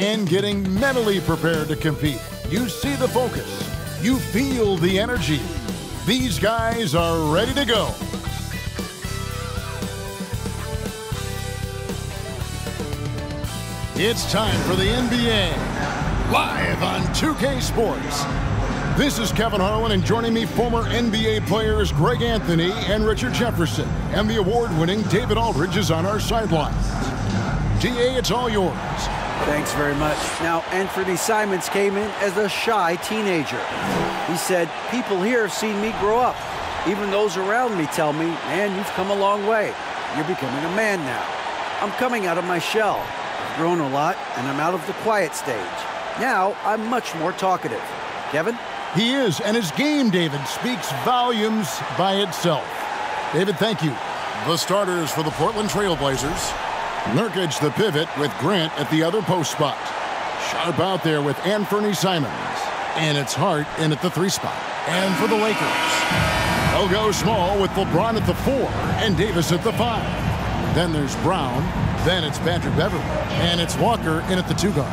and getting mentally prepared to compete. You see the focus. You feel the energy. These guys are ready to go. It's time for the NBA, live on 2K Sports. This is Kevin Harlan, and joining me, former NBA players Greg Anthony and Richard Jefferson, and the award-winning David Aldridge is on our sidelines. DA, it's all yours. Thanks very much. Now, Anthony Simons came in as a shy teenager. He said, people here have seen me grow up. Even those around me tell me, man, you've come a long way. You're becoming a man now. I'm coming out of my shell. I've grown a lot, and I'm out of the quiet stage. Now, I'm much more talkative. Kevin? He is, and his game, David, speaks volumes by itself. David, thank you. The starters for the Portland Trail Blazers. Nurkic the pivot with Grant at the other post spot. Sharp out there with Anthony Simons. And it's Hart in at the 3 spot. And for the Lakers, they'll go small with LeBron at the 4 and Davis at the 5. Then there's Brown. Then it's Patrick Beverley. And it's Walker in at the 2 guard.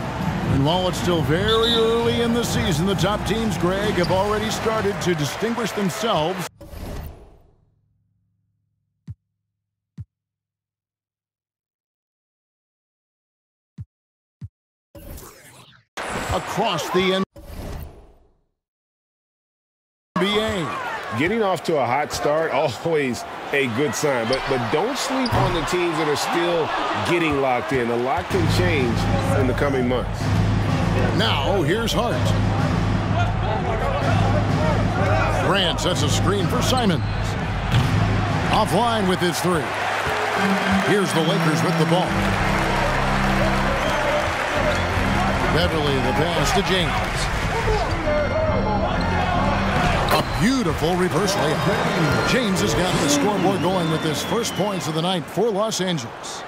And while it's still very early in the season, the top teams, Greg, have already started to distinguish themselves across the NBA. Getting off to a hot start, always a good sign. But don't sleep on the teams that are still getting locked in. A lot can change in the coming months. Now, here's Hart. Grant sets a screen for Simons. Offline with his 3. Here's the Lakers with the ball. Beverley, the pass to James. A beautiful reverse layup. James has got the scoreboard going with his first points of the night for Los Angeles.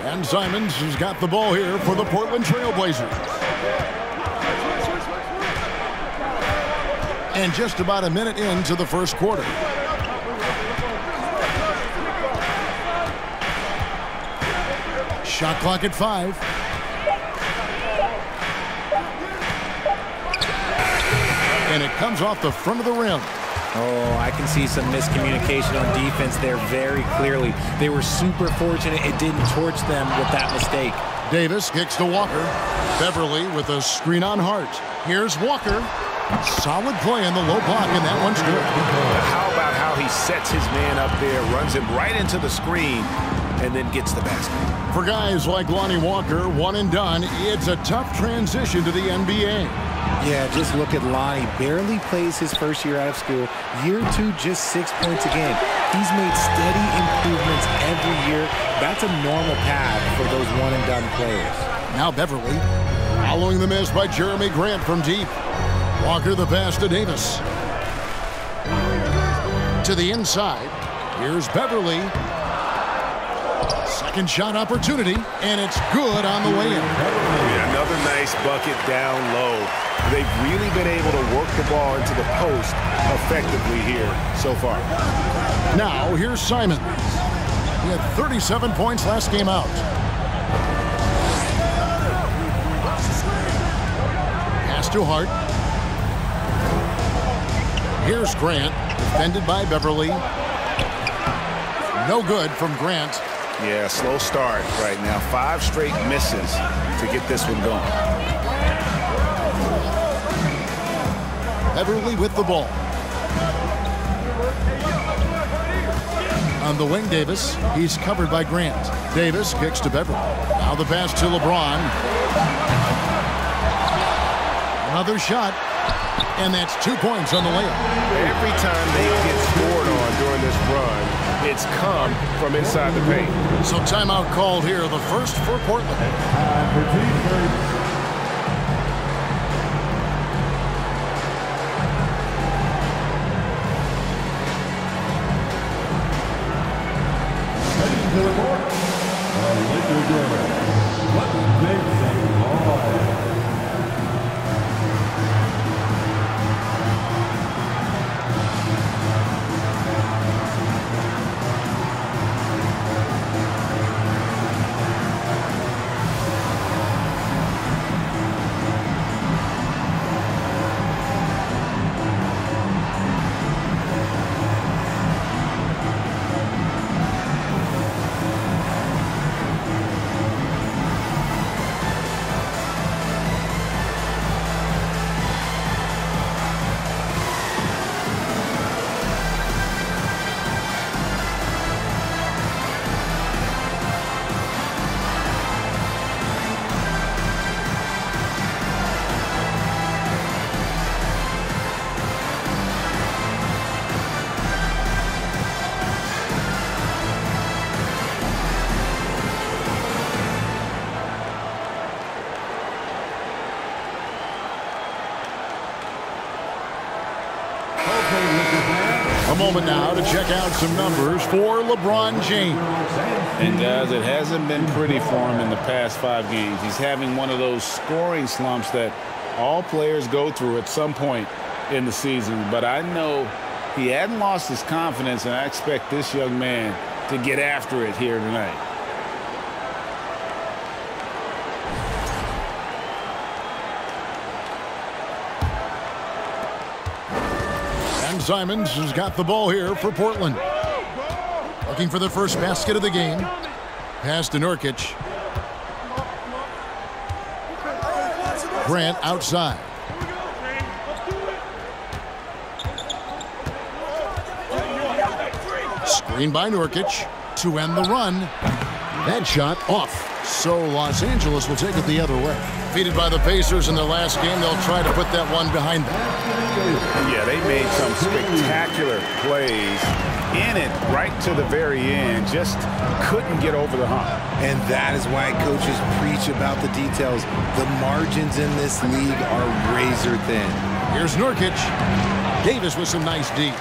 And Simons has got the ball here for the Portland Trail Blazers. And just about a minute into the first quarter. Shot clock at 5. And it comes off the front of the rim. Oh, I can see some miscommunication on defense there very clearly. They were super fortunate it didn't torch them with that mistake. Davis kicks to Walker. Beverley with a screen on Hart. Here's Walker. Solid play in the low block, and that one's good. How about how he sets his man up there, runs him right into the screen, and then gets the basket. For guys like Lonnie Walker, one and done, it's a tough transition to the NBA. Yeah, just look at Lonnie. Barely plays his first year out of school. Year 2, just 6 points a game. He's made steady improvements every year. That's a normal path for those one-and-done players. Now Beverley, following the miss by Jeremy Grant from deep. Walker the pass to Davis. To the inside, here's Beverley. Second shot opportunity, and it's good on the way in. Another nice bucket down low. They've really been able to work the ball into the post effectively here so far. Now, here's Simons. He had 37 points last game out. Pass to Hart. Here's Grant, defended by Beverley. No good from Grant. Yeah, slow start right now. 5 straight misses to get this one going. Beverley with the ball. On the wing, Davis. He's covered by Grant. Davis kicks to Beverley. Now the pass to LeBron. Another shot. And that's 2 points on the layup. Every time they get scored on during this run, it's come from inside the paint. So timeout called here, the first for Portland. A moment now to check out some numbers for LeBron James. And guys, it hasn't been pretty for him in the past 5 games. He's having one of those scoring slumps that all players go through at some point in the season. But I know he hadn't lost his confidence, and I expect this young man to get after it here tonight. And Simons has got the ball here for Portland. Looking for the first basket of the game. Pass to Nurkic. Grant outside. Screen by Nurkic to end the run. That shot off. So Los Angeles will take it the other way. Defeated by the Pacers in their last game, they'll try to put that one behind them. Yeah, they made some spectacular plays in it right to the very end. Just couldn't get over the hump. And that is why coaches preach about the details. The margins in this league are razor thin. Here's Nurkic. Davis with some nice D.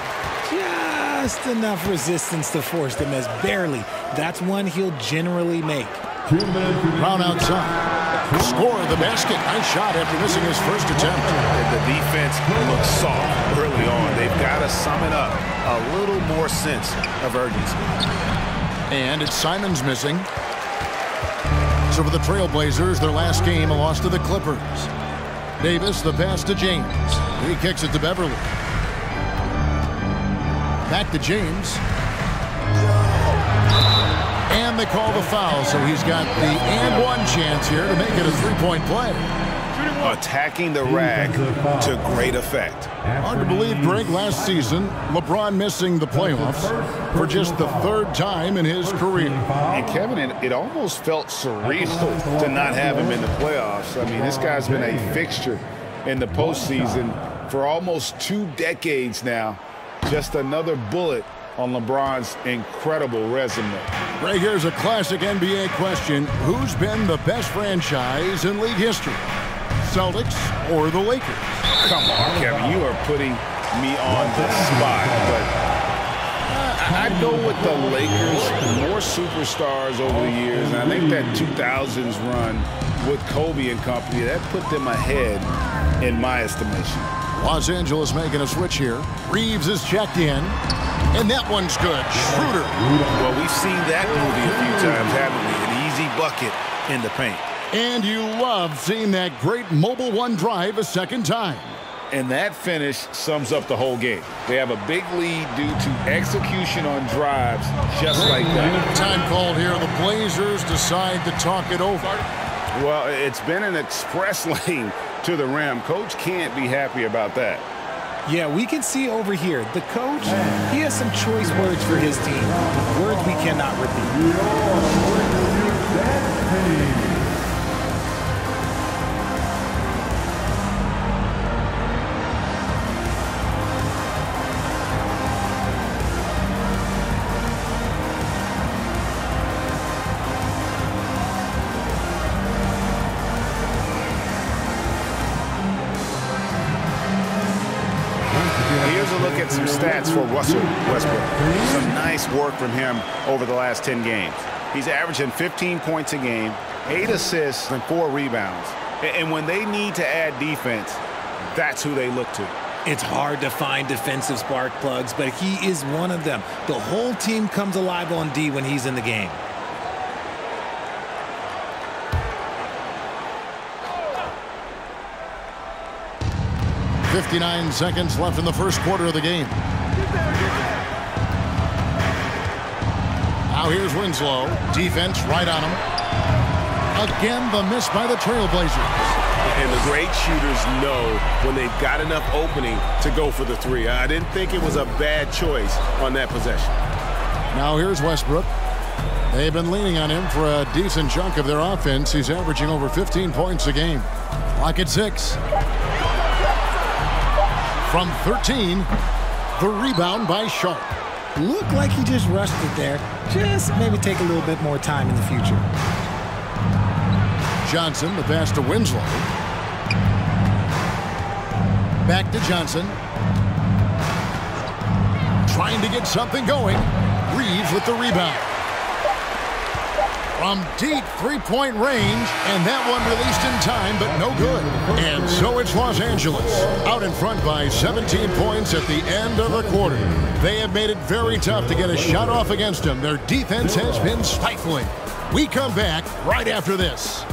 Just enough resistance to force the miss. Barely. That's one he'll generally make. Brown outside. Score the basket. Nice shot after missing his first attempt. The defense looks soft early on. They've got to sum it up. A little more sense of urgency. And it's Simons missing. So for the Trailblazers, their last game, a loss to the Clippers. Davis, the pass to James. He kicks it to Beverly. Back to James. And they call the foul, so he's got the and one chance here to make it a three-point play. Attacking the rag to great effect. Hard to believe, Greg, last season, LeBron missing the playoffs for just the 3rd time in his career. And Kevin, it almost felt surreal to not have him in the playoffs. I mean, this guy's been a fixture in the postseason for almost 2 decades now. Just another bullet on LeBron's incredible resume. Greg, here's a classic NBA question. Who's been the best franchise in league history? Celtics or the Lakers? Come on, Kevin, you are putting me on the spot, but I'd go with the Lakers. More superstars over the years, and I think that 2000s run with Kobe and company, that put them ahead in my estimation. Los Angeles making a switch here. Reeves is checked in, and that one's good. Schroeder. Well, we've seen that movie a few times, haven't we? An easy bucket in the paint. And you love seeing that great mobile one drive a second time. And that finish sums up the whole game. They have a big lead due to execution on drives just like that. Time called here. The Blazers decide to talk it over. Well, it's been an express lane to the rim. Coach can't be happy about that. Yeah, we can see over here. The coach, he has some choice words for his team. Words we cannot repeat. Look at some stats for Russell Westbrook. Some nice work from him over the last 10 games. He's averaging 15 points a game, 8 assists, and 4 rebounds. And when they need to add defense, that's who they look to. It's hard to find defensive spark plugs, but he is one of them. The whole team comes alive on D when he's in the game. .59 seconds left in the first quarter of the game. Now here's Winslow. Defense right on him. Again, the miss by the Trailblazers. And the great shooters know when they've got enough opening to go for the three. I didn't think it was a bad choice on that possession. Now here's Westbrook. They've been leaning on him for a decent chunk of their offense. He's averaging over 15 points a game. Clock at 6. From 13, the rebound by Sharp. Looked like he just rushed it there. Just maybe take a little bit more time in the future. Johnson, the pass to Winslow. Back to Johnson. trying to get something going. Reeves with the rebound. From deep three-point range, and that one released in time, but no good. And so it's Los Angeles, out in front by 17 points at the end of the quarter. They have made it very tough to get a shot off against them. Their defense has been stifling. We come back right after this.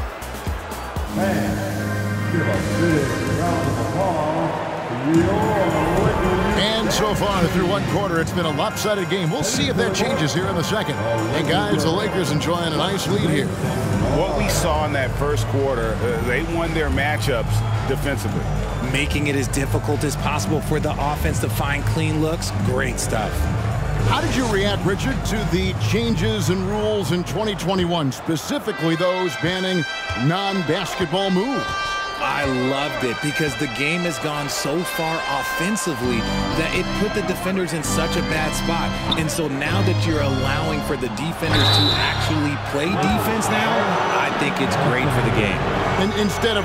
And so far through one quarter, it's been a lopsided game. We'll see if that changes here in the second. Hey, guys, the Lakers enjoying a nice lead here. What we saw in that first quarter, they won their matchups defensively. Making it as difficult as possible for the offense to find clean looks. Great stuff. How did you react, Richard, to the changes in rules in 2021, specifically those banning non-basketball moves? I loved it because the game has gone so far offensively that it put the defenders in such a bad spot. And so now that you're allowing for the defenders to actually play defense now, I think it's great for the game. And instead of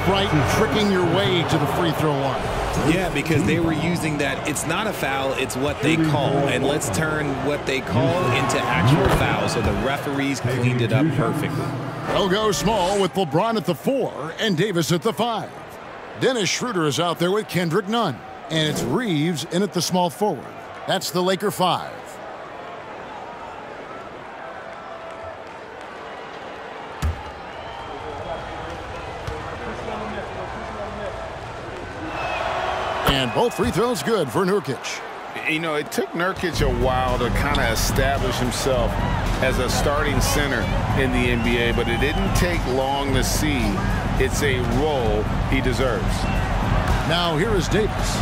tricking your way to the free throw line. Yeah, because they were using that it's not a foul, it's what they call. And let's turn what they call into actual fouls. So the referees cleaned it up perfectly. They'll go small with LeBron at the 4 and Davis at the 5. Dennis Schroeder is out there with Kendrick Nunn. And it's Reeves in at the small forward. That's the Laker 5. And both free throws good for Nurkic. You know, it took Nurkic a while to kind of establish himself as a starting center in the NBA, but it didn't take long to see it's a role he deserves. Now here is Davis.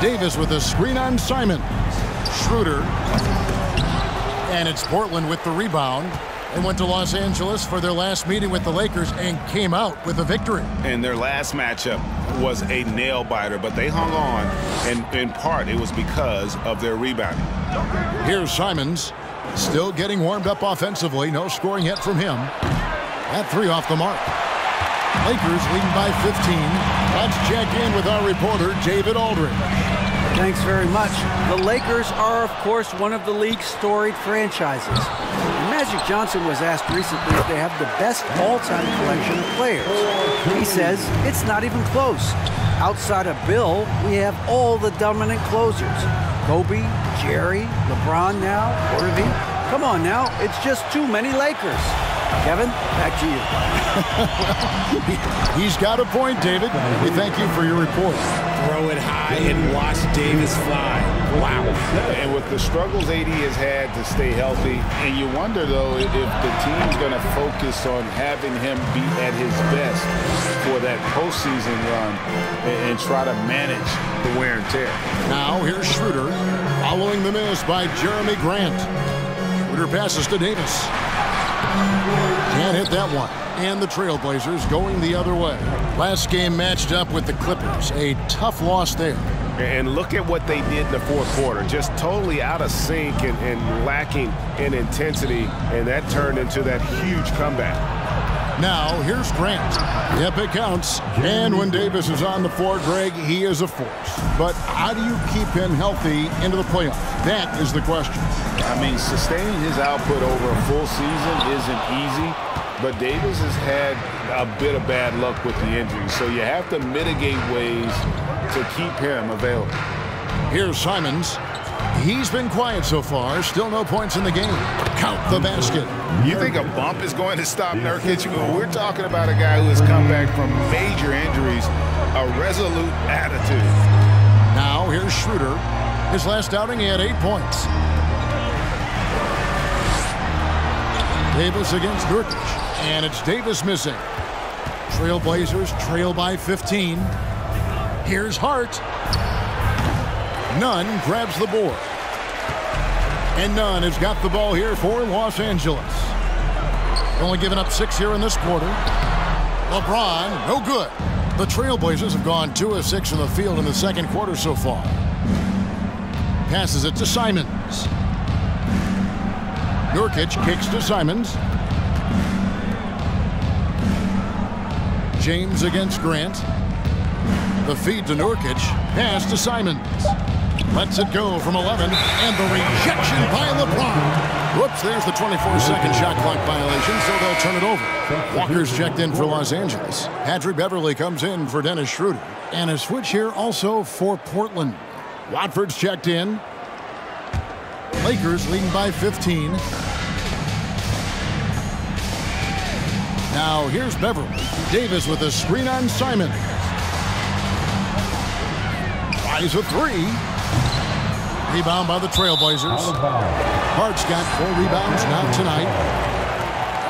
Davis with a screen on Simon. Schroeder. And it's Portland with the rebound. They went to Los Angeles for their last meeting with the Lakers and came out with a victory. And their last matchup was a nail-biter, but they hung on, and in part it was because of their rebounding. Here's Simons, still getting warmed up offensively. No scoring yet from him. That 3 off the mark. Lakers leading by 15. Let's check in with our reporter, David Aldridge. Thanks very much. The Lakers are, of course, one of the league's storied franchises. Magic Johnson was asked recently if they have the best all-time collection of players. He says it's not even close. Outside of Bill, we have all the dominant closers. Kobe, Jerry, LeBron now, Worthy. Come on now, it's just too many Lakers. Kevin, back to you. He's got a point, David. We thank you for your report. Throw it high and watch Davis fly. Wow. And with the struggles AD has had to stay healthy, and you wonder, though, if the team's going to focus on having him be at his best for that postseason run and try to manage the wear and tear. Now here's Schroeder following the miss by Jeremy Grant. Schroeder passes to Davis. Can't hit that one. And the Trailblazers going the other way. Last game matched up with the Clippers. A tough loss there. And look at what they did in the fourth quarter. Just totally out of sync and lacking in intensity. And that turned into that huge comeback. Now, here's Grant. Yep, it counts. And when Davis is on the floor, Greg, he is a force. But how do you keep him healthy into the playoffs? That is the question. I mean, sustaining his output over a full season isn't easy. But Davis has had a bit of bad luck with the injury. So you have to mitigate ways to keep him available. Here's Simons. He's been quiet so far. Still no points in the game. Count the basket. You think a bump is going to stop Nurkic? We're talking about a guy who has come back from major injuries, a resolute attitude. Now here's Schroeder. His last outing, he had 8 points. Davis against Nurkic. And it's Davis missing. Trailblazers trail by 15. Here's Hart. Nunn grabs the board. And Nunn has got the ball here for Los Angeles. Only giving up 6 here in this quarter. LeBron, no good. The Trailblazers have gone 2 of 6 in the field in the second quarter so far. Passes it to Simons. Nurkic kicks to Simons. James against Grant. The feed to Nurkic. Pass to Simons. Lets it go from 11, and the rejection by LeBron. Whoops, there's the 24-second shot clock violation, so they'll turn it over. Walker's checked in for Los Angeles. Patrick Beverley comes in for Dennis Schroeder. And a switch here also for Portland. Watford's checked in. Lakers leading by 15. Now here's Beverley. Davis with a screen on Simon. Tries a three. Rebound by the Trailblazers. Hart's got 4 rebounds now tonight.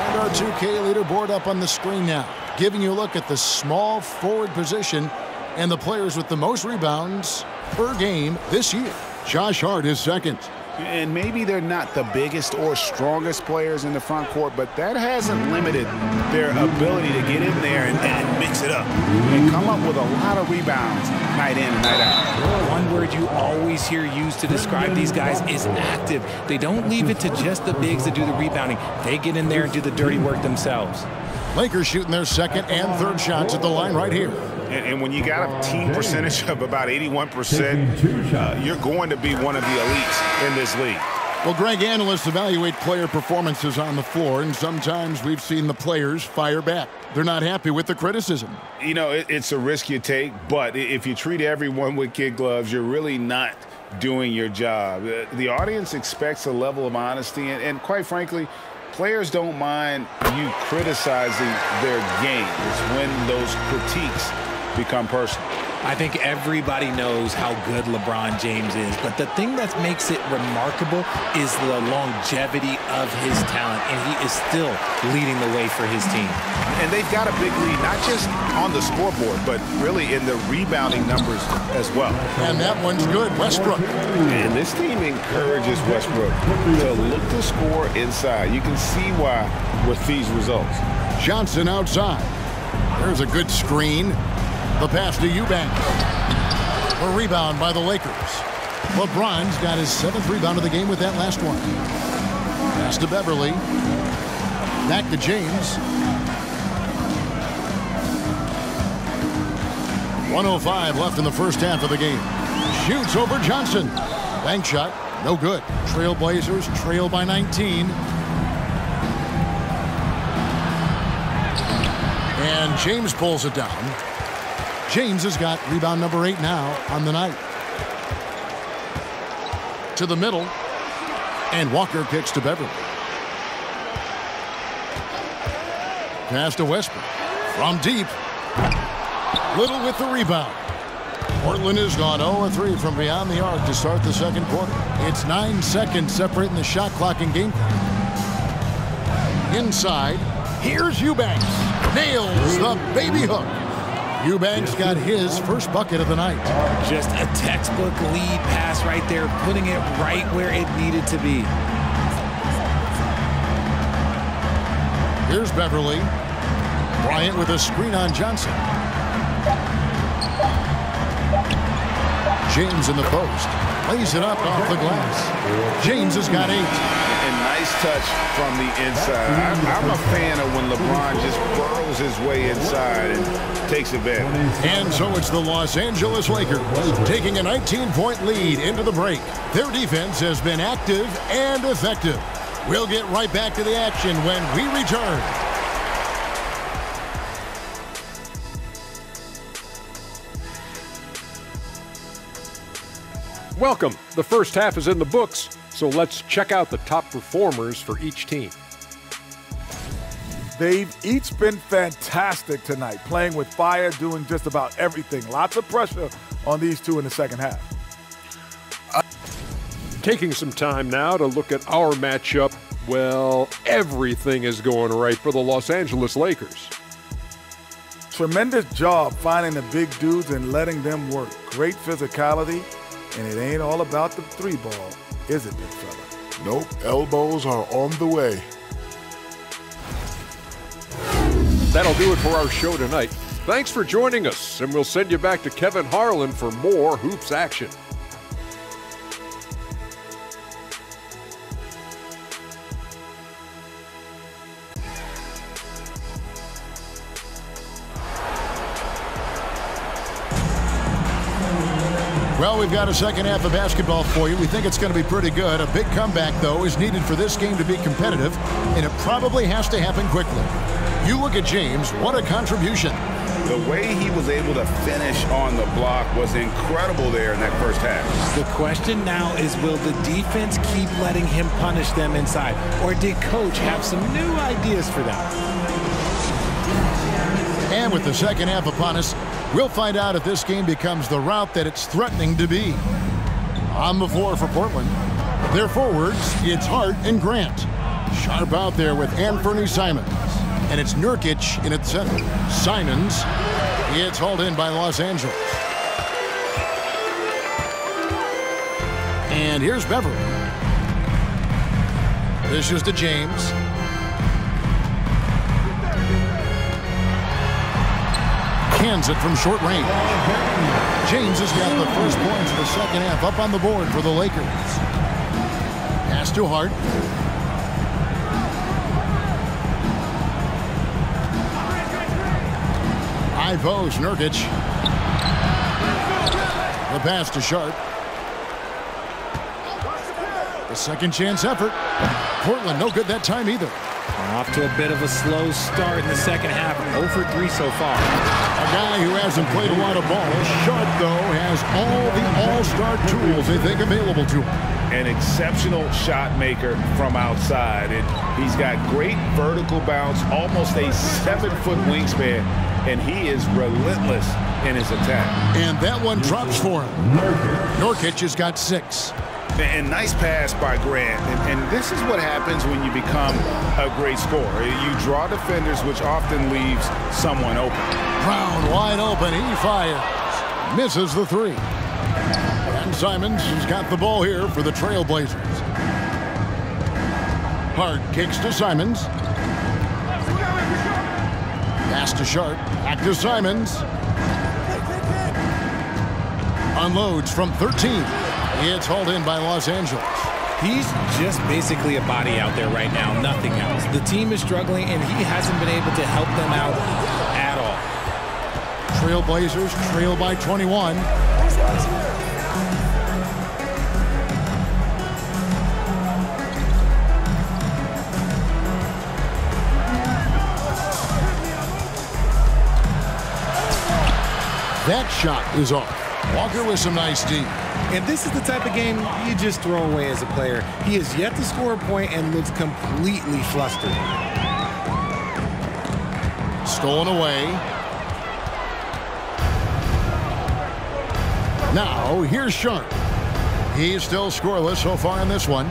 And our 2K leaderboard up on the screen now, giving you a look at the small forward position and the players with the most rebounds per game this year. Josh Hart is second. And maybe they're not the biggest or strongest players in the front court, but that hasn't limited their ability to get in there and mix it up and come up with a lot of rebounds night in and night out. One word you always hear used to describe these guys is active. They don't leave it to just the bigs to do the rebounding. They get in there and do the dirty work themselves. Lakers shooting their second and third shots at the line right here. And when you got a team percentage of about 81%, you're going to be one of the elites in this league. Well, Greg, analysts evaluate player performances on the floor, and sometimes we've seen the players fire back. They're not happy with the criticism. You know, it's a risk you take, but if you treat everyone with kid gloves, you're really not doing your job. The audience expects a level of honesty, and quite frankly, players don't mind you criticizing their game. It's when those critiques become personal. I think everybody knows how good LeBron James is, but the thing that makes it remarkable is the longevity of his talent, and he is still leading the way for his team. And they've got a big lead, not just on the scoreboard, but really in the rebounding numbers as well. And that one's good. Westbrook. And this team encourages Westbrook to look to score inside. You can see why with these results. Johnson outside. There's a good screen. The pass to Eubanks. A rebound by the Lakers. LeBron's got his 7th rebound of the game with that last one. Pass to Beverley. Back to James. 1:05 left in the first half of the game. Shoots over Johnson. Bank shot. No good. Trailblazers trail by 19. And James pulls it down. James has got rebound number 8 now on the night. To the middle. And Walker kicks to Beverley. Pass to Westbrook. From deep. Little with the rebound. Portland has gone 0-3 from beyond the arc to start the second quarter. It's 9 seconds separating the shot clock and game clock. Inside. Here's Eubanks. Nails the baby hook. Eubanks got his first bucket of the night. Just a textbook lead pass right there, putting it right where it needed to be. Here's Beverley. Bryant with a screen on Johnson. James in the post. Lays it up off the glass. James has got 8. And nice touch from the inside. I'm a fan of when LeBron just burrows his way inside and takes advantage. And so it's the Los Angeles Lakers taking a 19-point lead into the break. Their defense has been active and effective. We'll get right back to the action when we return. Welcome. The first half is in the books, so let's check out the top performers for each team. They've each been fantastic tonight, playing with fire, doing just about everything. Lots of pressure on these two in the second half. Taking some time now to look at our matchup. Well, everything is going right for the Los Angeles Lakers. Tremendous job finding the big dudes and letting them work. Great physicality, and it ain't all about the 3-ball, is it, big fella? Nope, elbows are on the way. That'll do it for our show tonight. Thanks for joining us, and we'll send you back to Kevin Harlan for more hoops action. Well, we've got a second half of basketball for you. We think it's going to be pretty good. A big comeback, though, is needed for this game to be competitive, and it probably has to happen quickly. You look at James, what a contribution. The way he was able to finish on the block was incredible there in that first half. The question now is, will the defense keep letting him punish them inside, or did Coach have some new ideas for them? And with the second half upon us, we'll find out if this game becomes the route that it's threatening to be. On the floor for Portland, their forwards, it's Hart and Grant. Sharp out there with Anthony Simons. And it's Nurkic in its center. Simons, it's hauled in by Los Angeles. And here's Beverly. This is to James. Cans it from short range. James has got the first points of the second half up on the board for the Lakers. Pass to Hart. High post, Nurkic. The pass to Sharp. The second chance effort. Portland no good that time either. Off to a bit of a slow start in the second half. 0 for 3 so far. A guy who hasn't played a lot of ball. Sharp, though, has all the all-star tools they think available to him. An exceptional shot maker from outside. And he's got great vertical bounce, almost a 7-foot wingspan, and he is relentless in his attack. And that one drops for him. Nurkic has got 6. And nice pass by Grant. And this is what happens when you become a great scorer. You draw defenders, which often leaves someone open. Brown wide open. He fires. Misses the 3. And Simons has got the ball here for the Trailblazers. Hart kicks to Simons. Pass to Sharp. Back to Simons. Unloads from 13. It's hauled in by Los Angeles. He's just basically a body out there right now, nothing else. The team is struggling, and he hasn't been able to help them out at all. Trailblazers trail by 21. That shot is off. Walker with some nice D. And this is the type of game you just throw away as a player. He has yet to score a point and looks completely flustered. Stolen away. Now, here's Sharp. He's still scoreless so far in this one.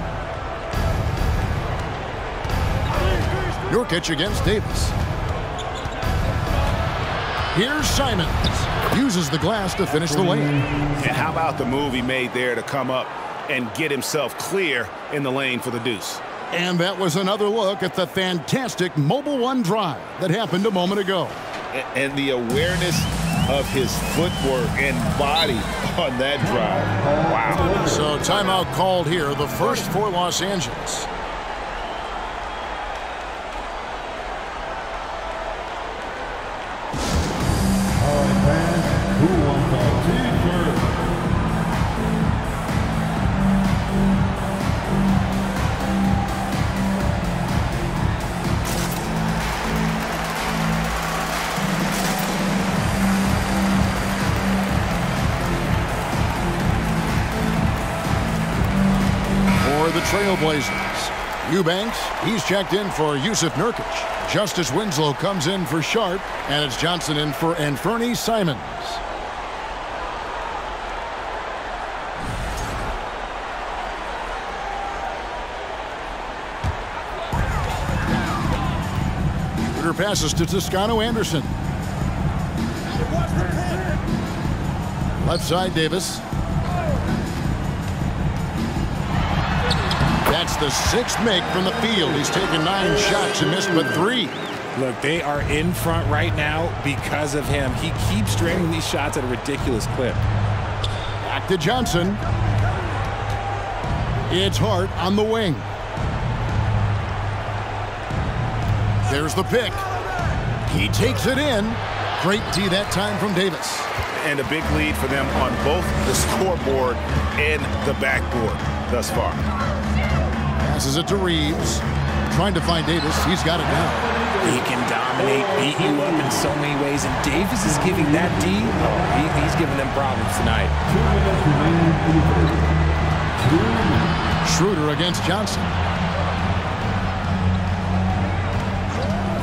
Nurkic against Davis. Here's Simons. Uses the glass to finish the lane. And how about the move he made there to come up and get himself clear in the lane for the deuce? And that was another look at the fantastic Mobile One drive that happened a moment ago. And the awareness of his footwork and body on that drive. Wow. So timeout called here, the first for Los Angeles. The Trailblazers. Eubanks, he's checked in for Yusuf Nurkic. Justice Winslow comes in for Sharp, and it's Johnson in for Anthony Simons. Shooter passes to Toscano Anderson. Left side, Davis. That's the 6th make from the field. He's taken 9 shots and missed but 3. Look, they are in front right now because of him. He keeps draining these shots at a ridiculous clip. Back to Johnson. It's Hart on the wing. There's the pick. He takes it in. Great D that time from Davis. And a big lead for them on both the scoreboard and the backboard thus far. Passes it to Reeves. Trying to find Davis. He's got it now. He can dominate, beat you up in so many ways, and Davis is giving that D. He's giving them problems tonight. Schroeder against Johnson.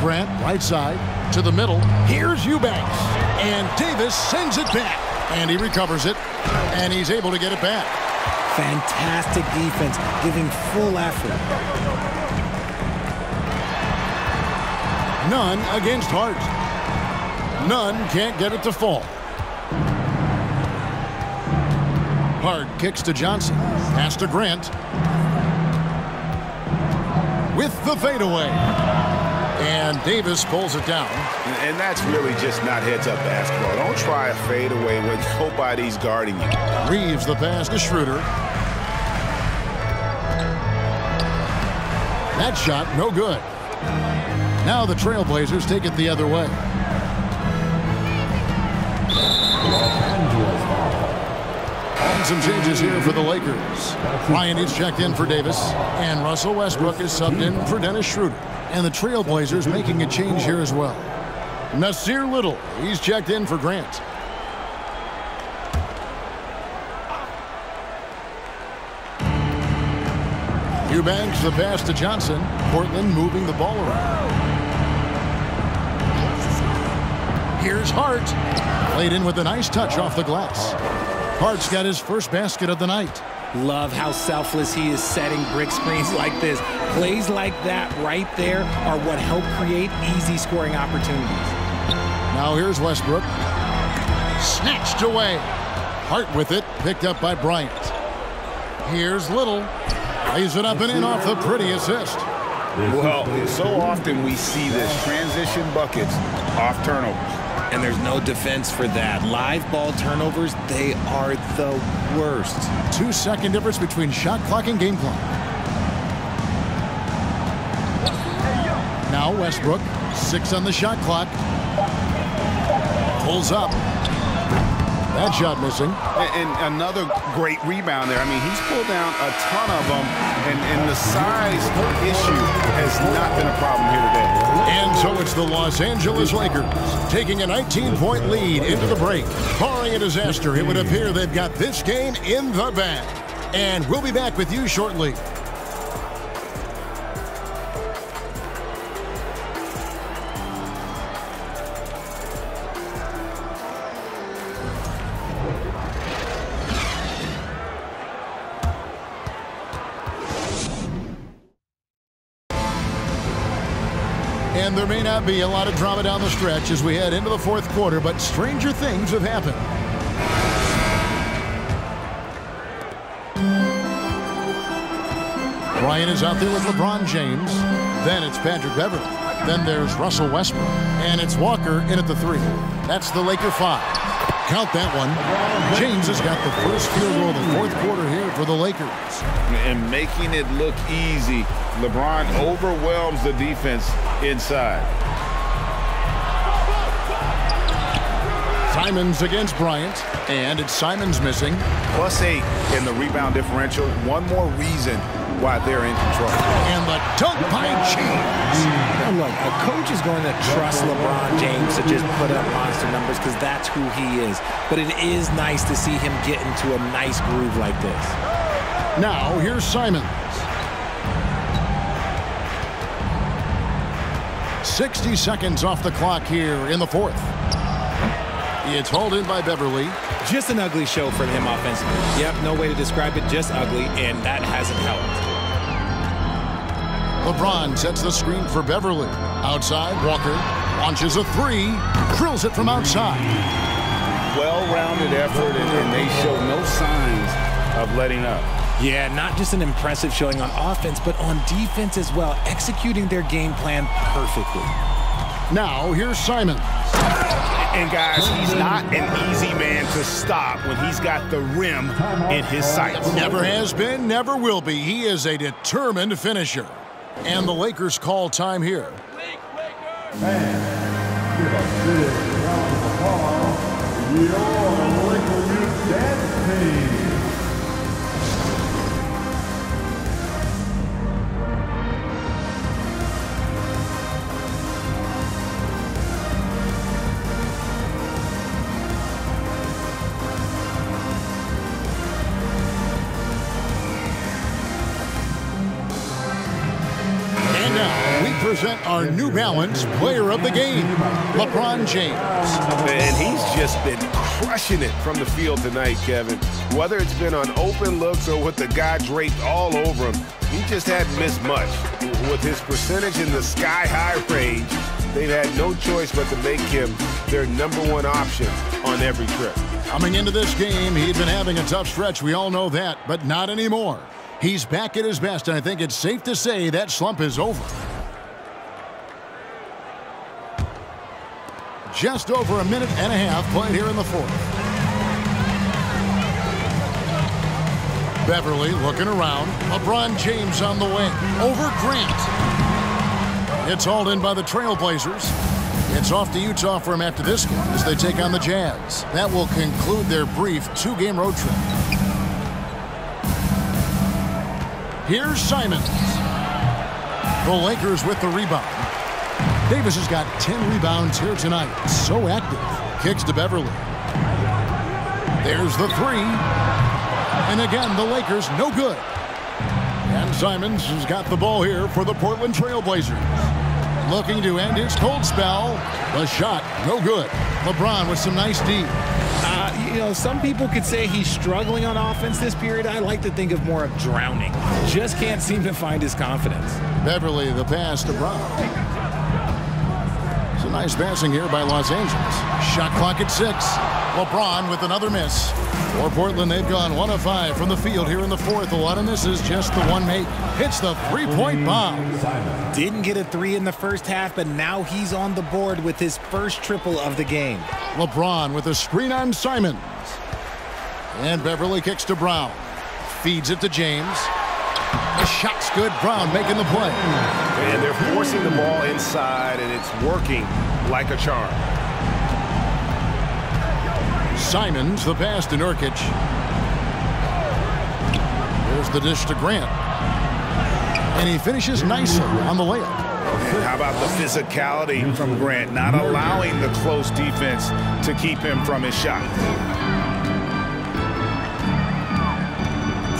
Grant, right side, to the middle. Here's Eubanks. And Davis sends it back. And he recovers it. And he's able to get it back. Fantastic defense, giving full effort. None against Hart. None can't get it to fall. Hart kicks to Johnson. Pass to Grant. With the fadeaway. And Davis pulls it down. And that's really just not heads-up basketball. Don't try a fadeaway when nobody's guarding you. Reeves the pass to Schroeder. That shot, no good. Now the Trailblazers take it the other way. And some changes here for the Lakers. Bryant is checked in for Davis, and Russell Westbrook is subbed in for Dennis Schroeder. And the Trailblazers making a change here as well. Nasir Little, he's checked in for Grant. Eubanks the pass to Johnson. Portland moving the ball around. Here's Hart. Played in with a nice touch off the glass. Hart's got his first basket of the night. Love how selfless he is setting brick screens like this. Plays like that right there are what help create easy scoring opportunities. Now here's Westbrook. Snatched away. Hart with it, picked up by Bryant. Here's Little. Lays it up and in off the pretty assist. Well, so often we see this transition buckets off turnovers. And there's no defense for that. Live ball turnovers, they are the worst. 2-second difference between shot clock and game clock. Now Westbrook, 6 on the shot clock. Pulls up. That shot missing. And another great rebound there. I mean, he's pulled down a ton of them, and the size issue has not been a problem here today. And so it's the Los Angeles Lakers taking a 19-point lead into the break. Barring a disaster, it would appear they've got this game in the bag. And we'll be back with you shortly. And there may not be a lot of drama down the stretch as we head into the fourth quarter, but stranger things have happened. Bryant is out there with LeBron James. Then it's Patrick Beverley. Then there's Russell Westbrook. And it's Walker in at the 3. That's the Laker 5. Count that one. James has got the first field goal of the fourth quarter here for the Lakers. And making it look easy, LeBron overwhelms the defense inside. Simons against Bryant, and it's Simons missing. +8 in the rebound differential. One more reason why they're in control. And the dunk by James. Look, a coach is going to trust LeBron James to just put up monster numbers because that's who he is. But it is nice to see him get into a nice groove like this. Now, here's Simons. 60 seconds off the clock here in the fourth. It's hauled in by Beverley. Just an ugly show from him offensively. Yep, no way to describe it, just ugly, and that hasn't helped. LeBron sets the screen for Beverley. Outside, Walker launches a 3, drills it from outside. Well-rounded effort, and they show no signs of letting up. Yeah, not just an impressive showing on offense, but on defense as well, executing their game plan perfectly. Now, here's Simons. And guys, he's not an easy man to stop when he's got the rim in his sights. Never has been, never will be. He is a determined finisher. And the Lakers call time here. Present our New Balance Player of the Game, LeBron James. And he's just been crushing it from the field tonight, Kevin. Whether it's been on open looks or with the guy draped all over him, he just hadn't missed much. With his percentage in the sky-high range, they've had no choice but to make him their #1 option on every trip. Coming into this game, he'd been having a tough stretch. We all know that, but not anymore. He's back at his best, and I think it's safe to say that slump is over. Just over a minute and a half played here in the fourth. Beverly looking around. LeBron James on the wing. Over Grant. It's hauled in by the Trailblazers. It's off to Utah for him after this game as they take on the Jazz. That will conclude their brief 2-game road trip. Here's Simons. The Lakers with the rebound. Davis has got 10 rebounds here tonight. So active. Kicks to Beverly. There's the three. And again, the Lakers no good. And Simons has got the ball here for the Portland Trailblazers. Looking to end his cold spell. The shot, no good. LeBron with some nice D. You know, some people could say he's struggling on offense this period. I like to think of more of drowning. Just can't seem to find his confidence. Beverly, the pass to Brown. Some nice passing here by Los Angeles. Shot clock at 6. LeBron with another miss. For Portland, they've gone 1 of 5 from the field here in the fourth. A lot of misses, just the one made. Hits the three-point bomb. Didn't get a 3 in the first half, but now he's on the board with his first triple of the game. LeBron with a screen on Simons. And Beverly kicks to Brown. Feeds it to James. The shot's good. Brown making the play. And they're forcing the ball inside, and it's working like a charm. Simons, the pass to Nurkic. There's the dish to Grant. And he finishes nicely on the layup. And how about the physicality from Grant, not allowing the close defense to keep him from his shot.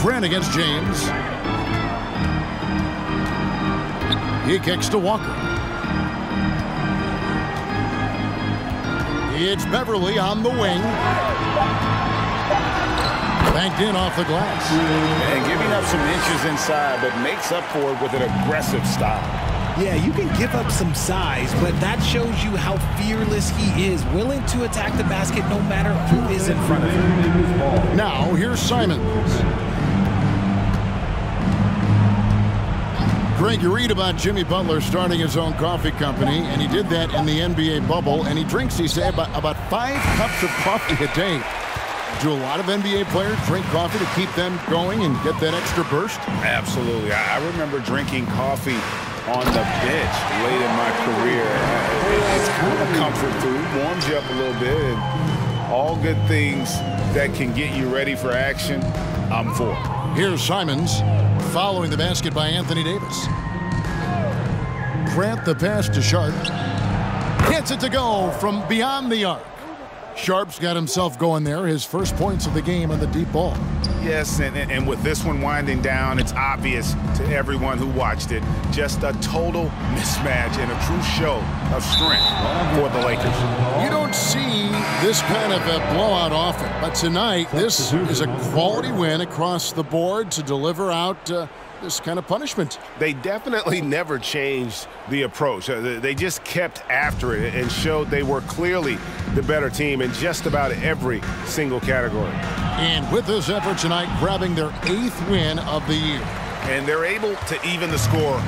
Grant against James. He kicks to Walker. It's Beverly on the wing. Banked in off the glass. And giving up some inches inside, but makes up for it with an aggressive style. Yeah, you can give up some size, but that shows you how fearless he is, willing to attack the basket no matter who is in front of him. Now, here's Simons. Greg, you read about Jimmy Butler starting his own coffee company, and he did that in the NBA bubble, and he drinks, he said, about 5 cups of coffee a day. Do a lot of NBA players drink coffee to keep them going and get that extra burst? Absolutely. I remember drinking coffee on the bench late in my career. It's kind of a comfort food, warms you up a little bit, and all good things that can get you ready for action, I'm for. Here's Simons following the basket by Anthony Davis. Grant the pass to Sharp. Gets it to go from beyond the arc. Sharp's got himself going there, his first points of the game on the deep ball. Yes, and with this one winding down, it's obvious to everyone who watched it, just a total mismatch and a true show of strength for the Lakers. You don't see this kind of a blowout often, but tonight this is a quality win across the board to deliver out this kind of punishment. They definitely never changed the approach. They just kept after it and showed they were clearly the better team in just about every single category. And with this effort tonight, grabbing their 8th win of the year. And they're able to even the score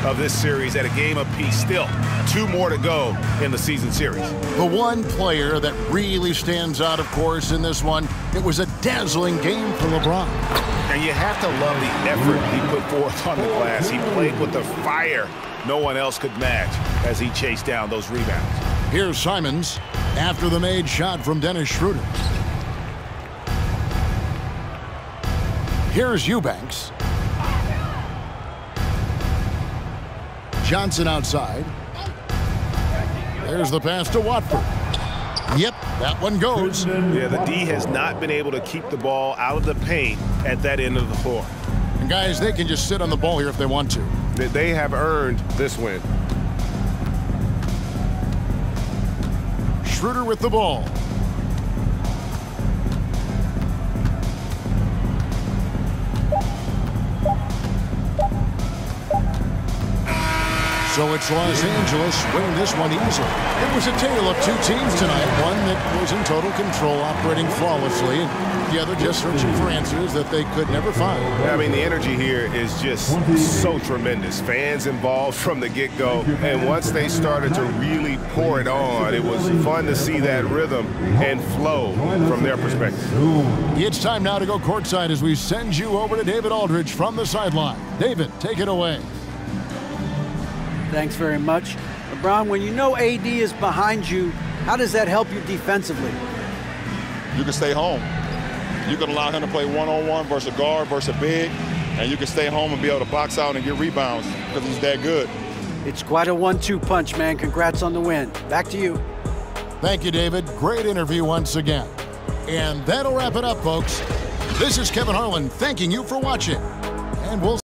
of this series at a game apiece. Still, 2 more to go in the season series. The one player that really stands out, of course, in this one, it was a dazzling game for LeBron. And you have to love the effort he put forth on the glass. He played with the fire no one else could match as he chased down those rebounds. Here's Simons after the made shot from Dennis Schroeder. Here's Eubanks. Johnson outside. There's the pass to Watford. Yep, that one goes. Yeah, the D has not been able to keep the ball out of the paint at that end of the floor. And guys, they can just sit on the ball here if they want to. They have earned this win. Schroeder with the ball. So it's Los Angeles winning this one easily. It was a tale of two teams tonight. One that was in total control, operating flawlessly, and the other just searching for answers that they could never find. I mean, the energy here is just so tremendous. Fans involved from the get-go, and once they started to really pour it on, it was fun to see that rhythm and flow from their perspective. It's time now to go courtside as we send you over to David Aldridge from the sideline. David, take it away. Thanks very much. LeBron, when you know AD is behind you, how does that help you defensively? You can stay home. You can allow him to play one-on-one versus a guard versus a big, and you can stay home and be able to box out and get rebounds because he's that good. It's quite a 1-2 punch, man. Congrats on the win. Back to you. Thank you, David. Great interview once again. And that'll wrap it up, folks. This is Kevin Harlan thanking you for watching. And we'll